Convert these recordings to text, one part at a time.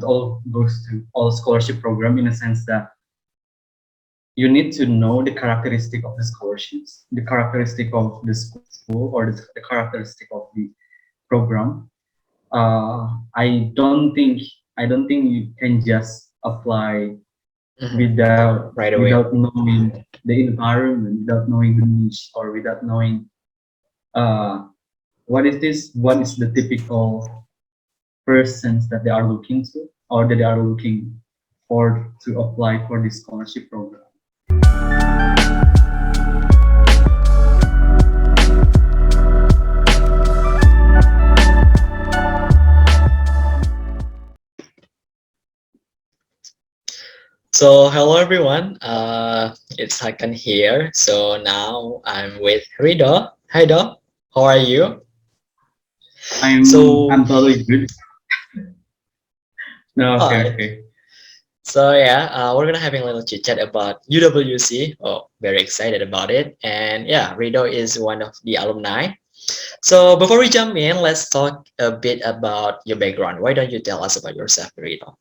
all goes to all scholarship program in a sense that you need to know the characteristic of the scholarships, the characteristic of the school, or the characteristic of the program. I don't think you can just apply Right away. without knowing the environment, without knowing the niche, or without knowing uh, what is the typical persons that they are looking to, or that they are looking for to apply for this scholarship program. So hello everyone. It's Hakan here. So now I'm with Rido. Hi Do. How are you? So I'm totally good. No, okay, hi. okay. So yeah, we're gonna having a little chit chat about UWC. Oh, very excited about it. And yeah, Rido is one of the alumni. So before we jump in, let's talk a bit about your background. Why don't you tell us about yourself, Rido,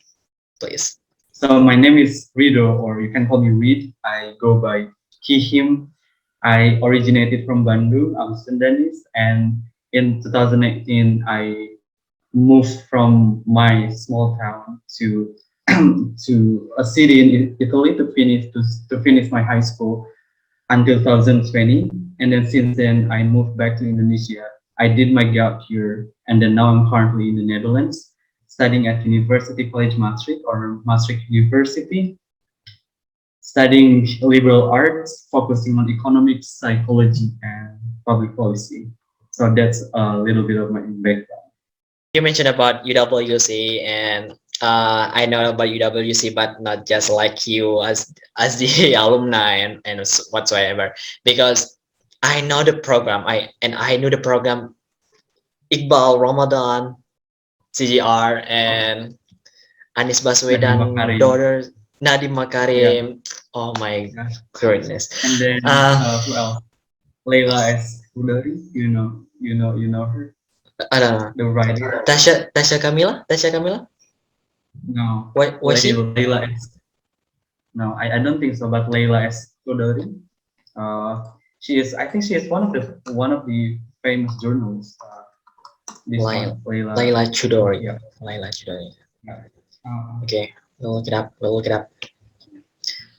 please? So my name is Rido, or you can call me Reed. I go by he, him. I originated from Bandung. I'm Sundanese, and in 2018, I moved from my small town to to a city in Italy to finish my high school until 2020. And then since then, I moved back to Indonesia. I did my gap year, and then now I'm currently in the Netherlands, studying at University College Maastricht or Maastricht University, studying liberal arts, focusing on economics, psychology, and public policy. So that's a little bit of my background. You mentioned about UWC, and I know about UWC, but not just like you as the alumni and whatsoever, because I know the program. I knew the program Iqbal Ramadan, CGR, and Anies Nadiem Baswedan Makarim, daughter Nadiem yeah, Makarim. Oh my yeah. goodness. And then Uh, who else? Leila S. Hudari, you know her, I don't know. the writer. Tasha Kamila. No, What was she? Leila S. No, I don't think so. But Leila S. Hudari, she is. I think she is one of the famous journalists. This Laila one, Leila. Laila Chudori. Yeah, Laila Chudori. yeah, uh, Okay, we'll look it up. We'll look it up.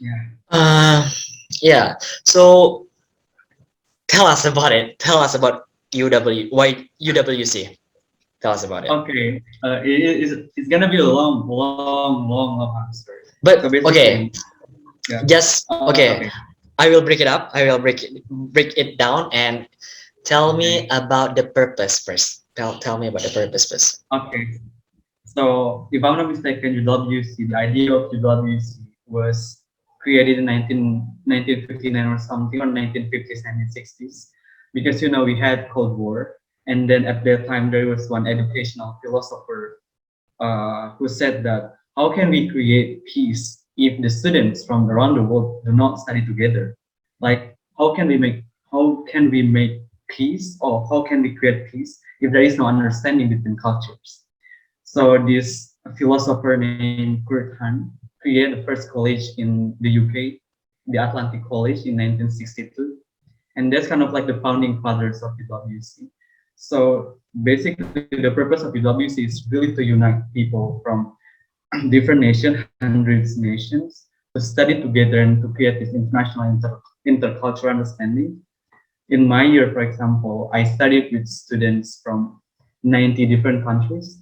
yeah. Uh, yeah. So tell us about it. Tell us about Why UWC? Tell us about it. Okay, it's gonna be a long answer. So But basically, okay, yeah. just Okay, okay. I will break it up. I will break it down and tell okay, me about the purpose first. Tell me about the purpose first. okay. So if I'm not mistaken, UWC, the idea of UWC was created in 1959 or something, or 1950s, 1960s, because we had Cold War, and then at that time there was one educational philosopher who said that how can we create peace if the students from around the world do not study together? Like how can we make peace, or how can we create peace if there is no understanding between cultures? So this philosopher named Kurt Han created the first college in the UK, the Atlantic College in 1962, and that's kind of like the founding fathers of UWC. So basically, the purpose of UWC is really to unite people from different nations, hundreds of nations, to study together and to create this international intercultural understanding. In my year, for example, I studied with students from 90 different countries,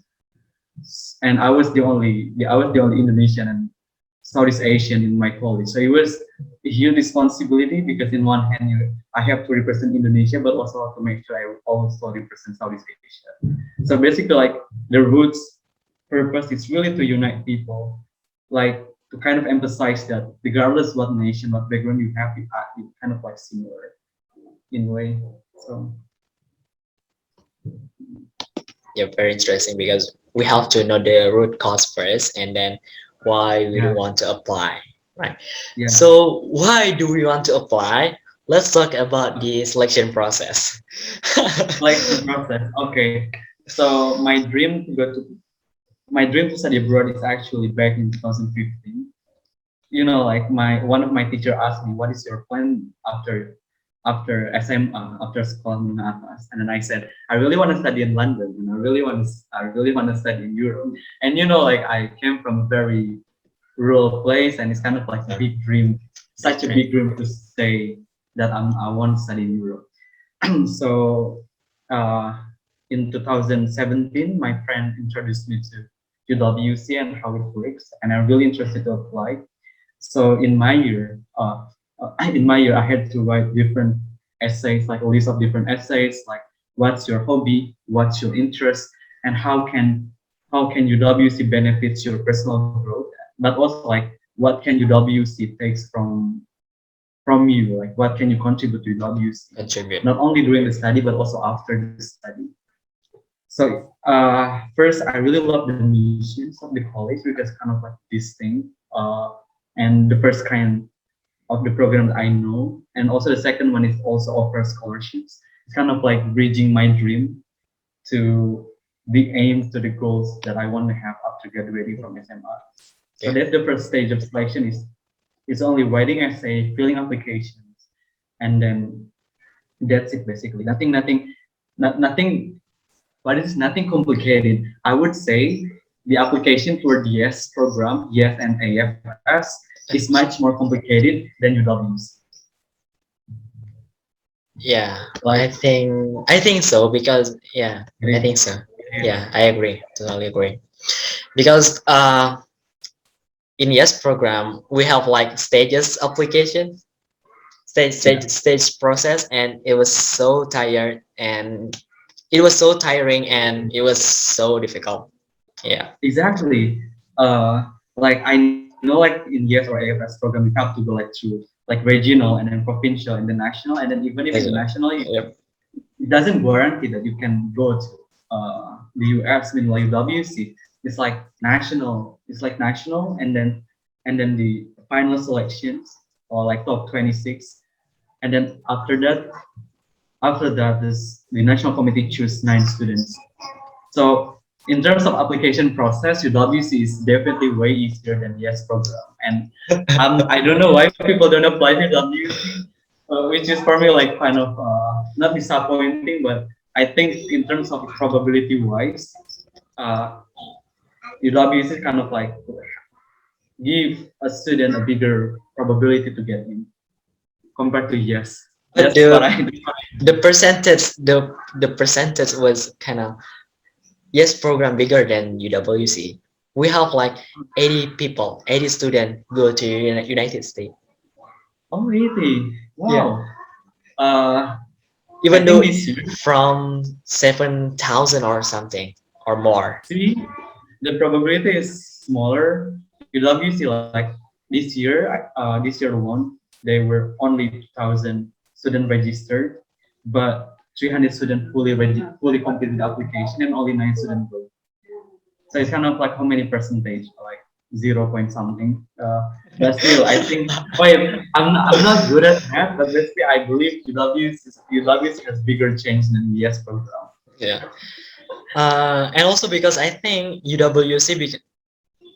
and I was the only Indonesian and Southeast Asian in my college. So it was a huge responsibility because in one hand I have to represent Indonesia, but also to make sure I also represent Southeast Asia. So basically, like the roots purpose is really to unite people, like to kind of emphasize that regardless what nation, what background you have, it kind of like similar in a way. So Yeah, very interesting because we have to know the root cause first and then why we do yeah, want to apply, right? yeah, So why do we want to apply? Let's talk about the selection process. selection process. Okay, so my dream to go to my dream to study abroad is actually back in 2015. Like my one of my teacher asked me, "What is your plan after after school atas?" And then I said, "I really want to study in London, and I really want to study in Europe." And like I came from a very rural place, and it's kind of like a Yeah, big dream, big such a dream. big dream to say that I want to study in Europe. So uh, in 2017, my friend introduced me to UWC and how it works, and I'm really interested to apply. So in my year, I had to write different essays, like a list of different essays, like what's your hobby, what's your interest, and how can UWC benefits your personal growth, but also like what can UWC takes from you, like what can you contribute to UWC, Contribute. not only during the study but also after the study. So first, I really love the missions of the college because kind of like this thing, and the first kind of the program that I know, and also the second one is also offers scholarships. It's kind of like bridging my dream to the aims to the goals that I want to have after graduating from SMR. So Yeah. that's the first stage of selection is it's only writing essay, filling applications, and then that's it basically. Nothing. But it's nothing complicated. I would say the application for the YES program, YES and AFS, is much more complicated than UW's. Yeah, Like I think so because yeah, it I is, think so. it is. Yeah, I agree. Totally agree. Because in yes program we have like stages application, Yeah, stage process, and it was so tired and it was so tiring and it was so difficult. Yeah. exactly. Like I know, like in YES or AFS program, you have to go like through like regional and then provincial and then national, and then even if it's Yes, national, yep. it doesn't guarantee that you can go to the US. Meanwhile, UWC it's like national. It's like national, and then the final selections or like top 26, and then after that, this the national committee choose 9 students. So in terms of application process, UWC is definitely way easier than YES program. And I don't know why people don't apply to UWC, which is for me like kind of not disappointing, but I think in terms of probability wise, uh, UWC kind of like give a student a bigger probability to get in compared to YES. But That's what I do. the percentage was kind of yes program bigger than UWC. We have like 80 people, 80 students go to United States. Oh, really? Yeah. Wow. Uh, I Even think though this year, from 7,000 or something or more. see, the probability is smaller. UWC, like this year alone, there were only 2,000 students registered, but 300 students fully completed the application, and only 9 students go. So it's kind of like how many percentage, like 0 point something. But still, I think. Wait, I'm not good at math, but basically, I believe UWC has bigger change than the ES program. Yeah. And also because I think UWC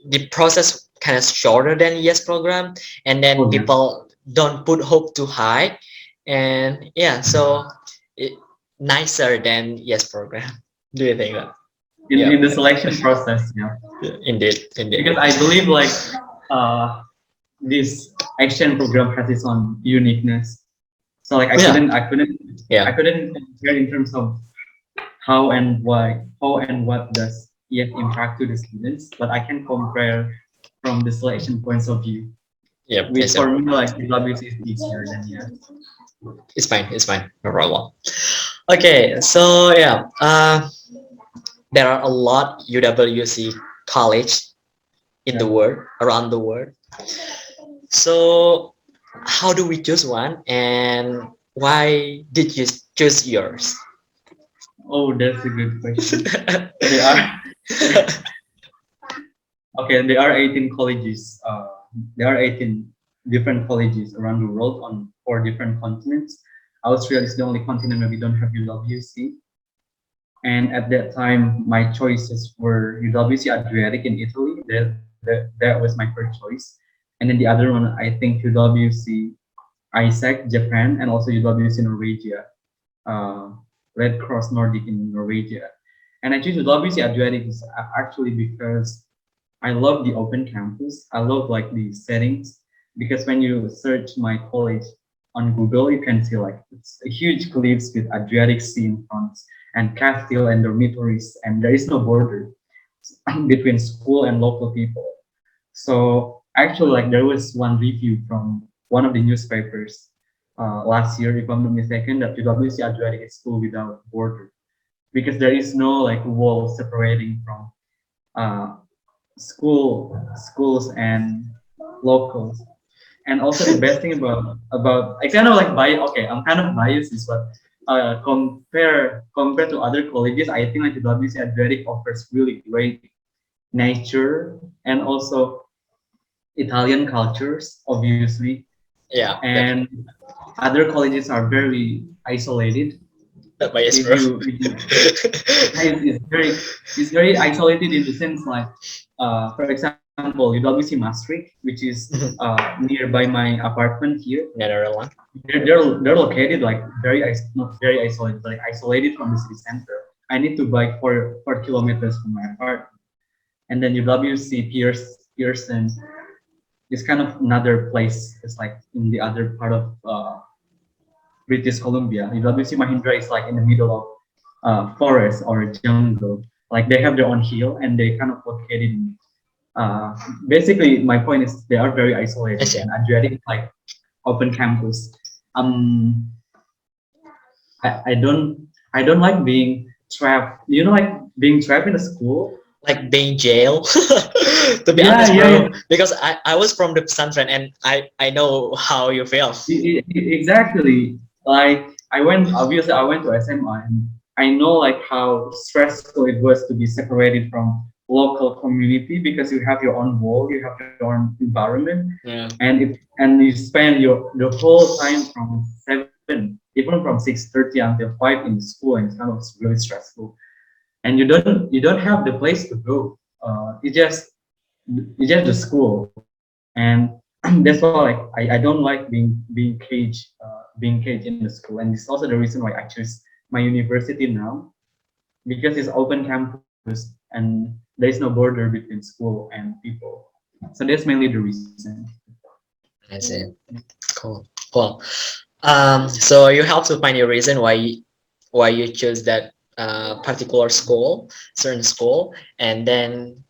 the process kind of shorter than ES program, and then Oh yeah. people don't put hope too high, and yeah, so it, nicer than ES program. Do you think that? in Yeah, in the selection process, yeah. indeed, indeed. Because I believe like uh, this exchange program has its own uniqueness. So like I Yeah, couldn't I couldn't I yeah, couldn't compare in terms of how and what does EF impact to the students, but I can compare from the selection points of view, yeah. which It's for a, me like WC is easier than EF. it's fine. It's fine. No problem. Okay, so yeah, there are a lot UWC college in the Yeah. world, around the world. So, how do we choose one, and why did you choose yours? Oh, that's a good question. There are okay. There are 18 colleges. There are 18 different colleges around the world on 4 different continents. Australia is the only continent where we don't have UWC. And at that time, my choices were UWC Adriatic in Italy. That was my first choice. And then the other one, I think UWC Isaac, Japan, and also UWC Norwegia, uh, Red Cross Nordic in Norwegia. And I choose UWC Adriatic actually because I love the open campus. I love like the settings because when you search my college on Google, you can see like it's a huge cliffs with Adriatic Sea in front and castle and dormitories, and there is no border between school and local people. So actually, like there was one review from one of the newspapers last year, if I'm not mistaken, that UWC Adriatic is school without border because there is no like wall separating from uh, schools and locals. And also the best thing about I kind of like okay, I'm kind of biased is but compared to other colleges, I think like the WC Adriatic offers really great nature and also Italian cultures, obviously. Yeah, And definitely. other colleges are very isolated. Bias, If bro. you it's very isolated in the sense like for example UWC Maastricht, which is nearby my apartment here. Netherlands. They're located like not very isolated, but like isolated from the city center. I need to bike four kilometers from my apartment. And then UWC Pearson is kind of another place. It's like in the other part of British Columbia. UWC Mahindra is like in the middle of forest or jungle. Like they have their own hill and they kind of located in uh, basically my point is they are very isolated Yes, yeah. and Adriatic is like open campus. Um, I don't like being trapped. You know, like being trapped in a school. Like being jail. To be Yeah, honest, yeah, yeah. bro, because I was from the Pesantren and I know how you feel. Exactly. Like I went to SMI and I know like how stressful it was to be separated from local community because you have your own wall, you have your own environment, Yeah. and you spend the whole time from 7, even from 6:30 until 5 in school, and it's kind of really stressful. And you don't have the place to go. It's just the school, and that's why like I don't like being caged in the school, and it's also the reason why I choose my university now because it's open campus and there is no border between school and people. So that's mainly the reason. I see. Cool. Cool. So you have to find a reason why you choose that particular school, certain school, and then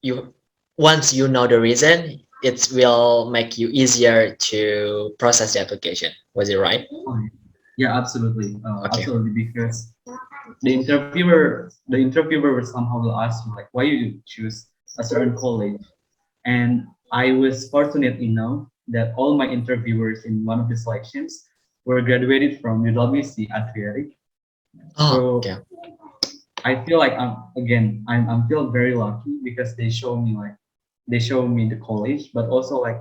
you once you know the reason, it will make you easier to process the application. Was it right? Oh, yeah, absolutely, Okay. absolutely. Because the interviewer will somehow will ask you like why you choose a certain college, and I was fortunate enough that all my interviewers in one of the selections were graduated from UWC Adriatic. Oh, So okay. I feel like I'm feel very lucky because they show me the college, but also like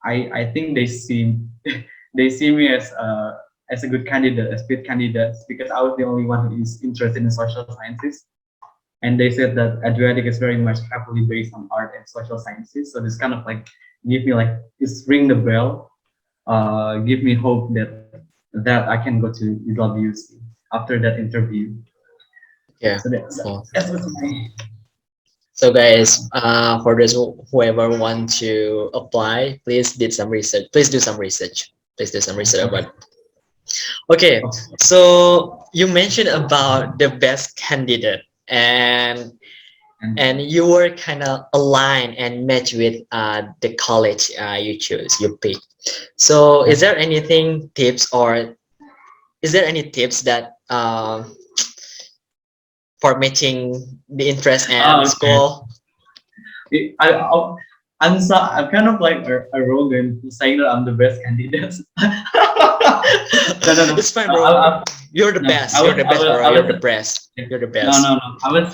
I think they see they see me as a good candidate, as good candidates because I was the only one who is interested in social sciences, and they said that Adriatic is very much heavily based on art and social sciences. So this kind of like give me like it's ring the bell, give me hope that I can go to UWC after that interview. Yeah. So Cool. that's what's my So guys, for those whoever want to apply, please did some research. Please do some research. Please do some of research course. about. Okay, Of, so you mentioned about the best candidate, and and you were kind of aligned and match with the college you choose, you pick. So is yeah. there anything tips or is there any tips that for matching the interest and Oh, okay. school? It, I'm kind of like arrogant saying that I'm the best candidate. No, no, no. It's fine, I, bro. You're the no, best. You're the best, bro. I You're was, the best. You're the no, best. no, no.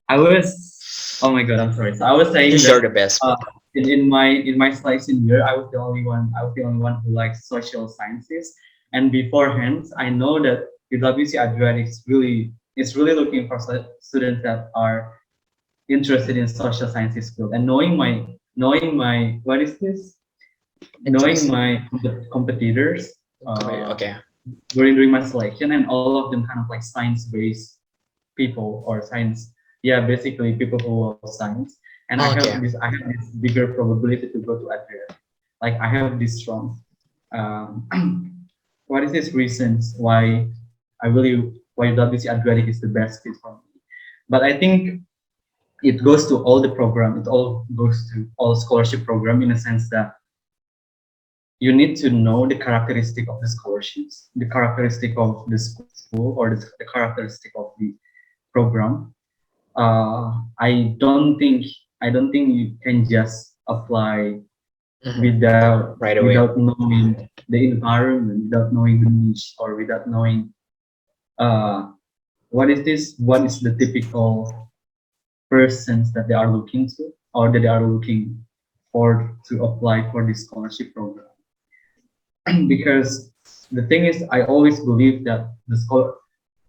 I was. Oh my God, I'm sorry. So I was saying You're that the best, bro. uh, in my selection year, I was the only one. I was the only one who likes social sciences. And beforehand, I know that UWC Adriatic is really is really looking for students that are interested in social sciences field. And knowing my what is this? Knowing Interest. my competitors Okay. during my selection, and all of them kind of like science-based people or science, yeah, basically people who love science. And Okay. I have this bigger probability to go to Adria. Like I have this strong um, what is this reasons why WC Adriatic is the best fit for me. But I think it goes to all the program, it all goes to all scholarship program, in a sense that you need to know the characteristic of the scholarships, the characteristic of the school, or the characteristic of the program. I don't think you can just apply Mhm. without Right away. without knowing the environment, without knowing the niche, or without knowing uh, what is the typical persons that they are looking to, or that they are looking for to apply for this scholarship program. Because the thing is, I always believe that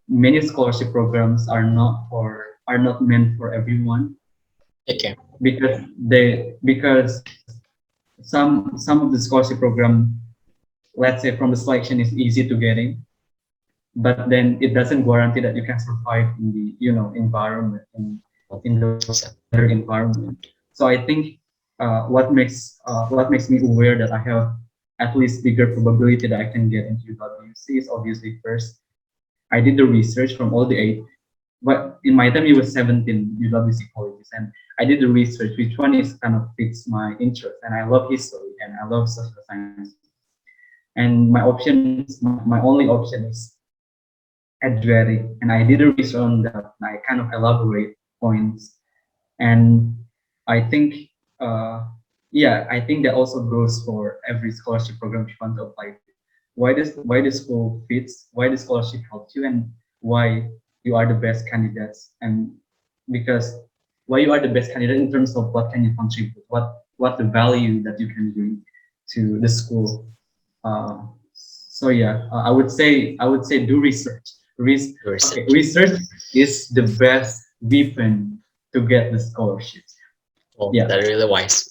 many scholarship programs are not meant for everyone, Okay. because some of the scholarship program, let's say from the selection, is easy to get in, but then it doesn't guarantee that you can survive in the environment, in the better environment. So I think what makes me aware that I have at least bigger probability that I can get into UWC is obviously, first, I did the research from all the eight. But in my time, it was 17 UWC colleges, and I did the research which one is kind of fits my interest, and I love history and I love social science. And my only option is Adriatic, and I did a research on that. And I kind of elaborate points, and I think, uh, yeah, I think that also goes for every scholarship program you want to apply to. Why the school fits, why the scholarship helps you, and why you are the best candidates, and because why you are the best candidate in terms of what can you contribute, what the value that you can bring to the school. So yeah, I would say do research. Okay, Research. research is the best weapon to get the scholarships. Oh, Yeah, that's really wise.